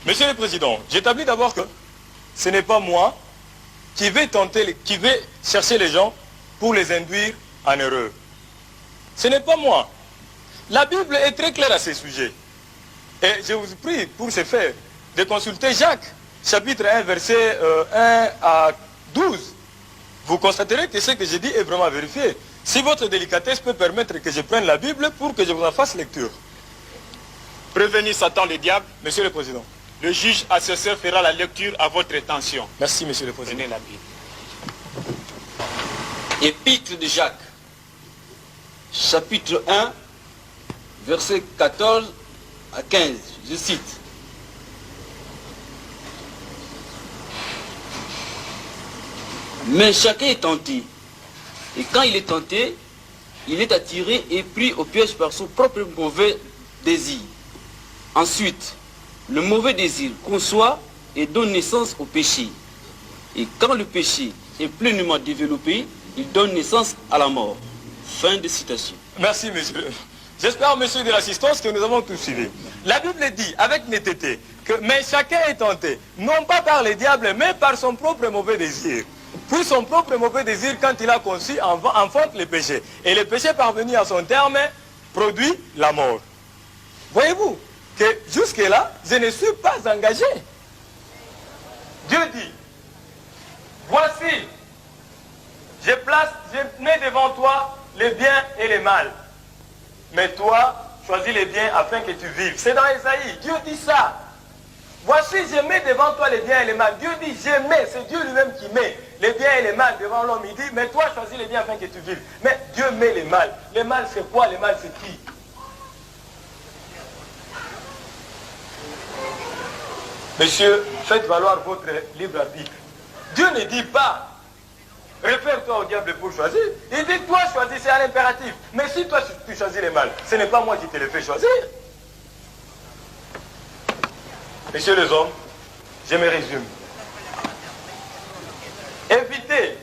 Monsieur le Président, j'établis d'abord que ce n'est pas moi qui vais chercher les gens pour les induire en erreur. Ce n'est pas moi. La Bible est très claire à ce sujet. Et je vous prie, pour ce faire, de consulter Jacques, chapitre 1, verset 1 à 12. Vous constaterez que ce que je dis est vraiment vérifié. Si votre délicatesse peut permettre que je prenne la Bible pour que je vous en fasse lecture. Prévenir Satan le diable. Monsieur le Président. Le juge assesseur fera la lecture à votre intention. Merci, Monsieur le Président. Prenez la Bible. Épître de Jacques, chapitre 1, versets 14 à 15. Je cite. Mais chacun est tenté. Et quand il est tenté, il est attiré et pris au piège par son propre mauvais désir. Ensuite, le mauvais désir conçoit et donne naissance au péché. Et quand le péché est pleinement développé, il donne naissance à la mort. Fin de citation. Merci, monsieur. J'espère, monsieur de l'assistance, que nous avons tout suivi. La Bible dit, avec netteté, que mais chacun est tenté, non pas par le diable, mais par son propre mauvais désir. Puis son propre mauvais désir, quand il a conçu, enfante le péché. Et le péché parvenu à son terme, produit la mort. Voyez-vous que jusque-là, je ne suis pas engagé. Dieu dit, voici, je mets devant toi les biens et les mal. Mais toi, choisis les biens afin que tu vives. C'est dans Ésaïe, Dieu dit ça. Voici, je mets devant toi les biens et les mal. Dieu dit, je mets, c'est Dieu lui-même qui met les biens et les mal devant l'homme. Il dit, mais toi, choisis les biens afin que tu vives. Mais Dieu met les mal. Les mal, c'est quoi? Les mal, c'est qui? Monsieur, faites valoir votre libre arbitre. Dieu ne dit pas, réfère-toi au diable pour choisir. Il dit, toi, choisis, c'est un impératif. Mais si toi, tu choisis les mal, ce n'est pas moi qui te le fais choisir. Messieurs les hommes, je me résume. Évitez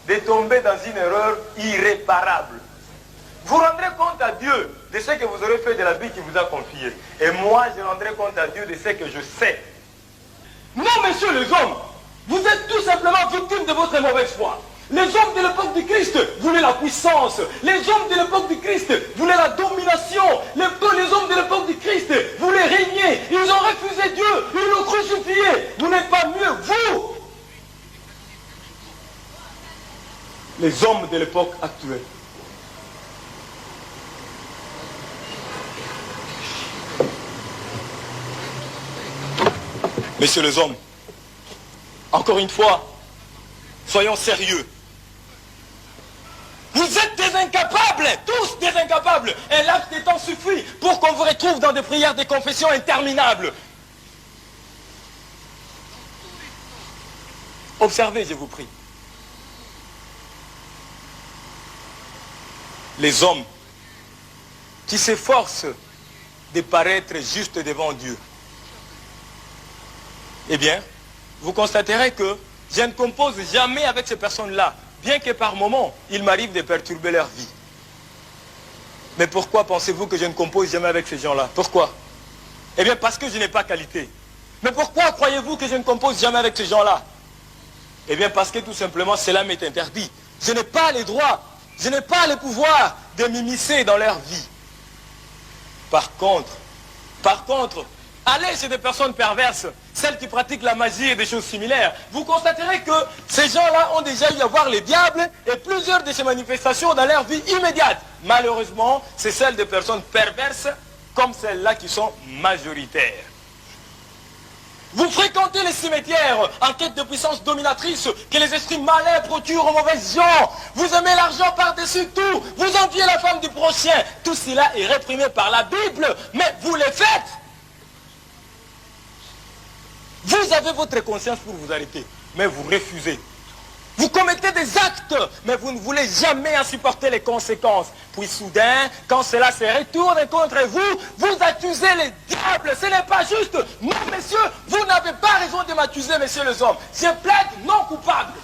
de tomber dans une erreur irréparable. Vous rendrez compte à Dieu de ce que vous aurez fait de la vie qu'il vous a confiée. Et moi, je rendrai compte à Dieu de ce que je sais. Non, messieurs les hommes, vous êtes tout simplement victimes de votre mauvaise foi. Les hommes de l'époque du Christ voulaient la puissance. Les hommes de l'époque du Christ voulaient la domination. Les hommes de l'époque du Christ voulaient régner. Ils ont refusé Dieu. Ils l'ont crucifié. Vous n'êtes pas mieux, vous. Les hommes de l'époque actuelle. Messieurs les hommes, encore une fois, soyons sérieux. Vous êtes des incapables, tous des incapables. Un laps de temps suffit pour qu'on vous retrouve dans des prières de confession interminables. Observez, je vous prie. Les hommes qui s'efforcent de paraître justes devant Dieu. Eh bien, vous constaterez que je ne compose jamais avec ces personnes-là, bien que par moments, il m'arrive de perturber leur vie. Mais pourquoi pensez-vous que je ne compose jamais avec ces gens-là? Pourquoi? Eh bien, parce que je n'ai pas qualité. Mais pourquoi croyez-vous que je ne compose jamais avec ces gens-là? Eh bien, parce que tout simplement, cela m'est interdit. Je n'ai pas les droits, je n'ai pas le pouvoir de m'immiscer dans leur vie. Par contre, allez chez des personnes perverses, celles qui pratiquent la magie et des choses similaires. Vous constaterez que ces gens-là ont déjà eu à voir les diables et plusieurs de ces manifestations dans leur vie immédiate. Malheureusement, c'est celles des personnes perverses comme celles-là qui sont majoritaires. Vous fréquentez les cimetières en quête de puissance dominatrice que les esprits malins procurent aux mauvaises gens. Vous aimez l'argent par-dessus tout. Vous enviez la femme du prochain. Tout cela est réprimé par la Bible, mais vous le faites. Vous avez votre conscience pour vous arrêter, mais vous refusez. Vous commettez des actes, mais vous ne voulez jamais en supporter les conséquences. Puis soudain, quand cela se retourne contre vous, vous accusez les diables. Ce n'est pas juste. Non, messieurs, vous n'avez pas raison de m'accuser, messieurs les hommes. Je plaide non coupable.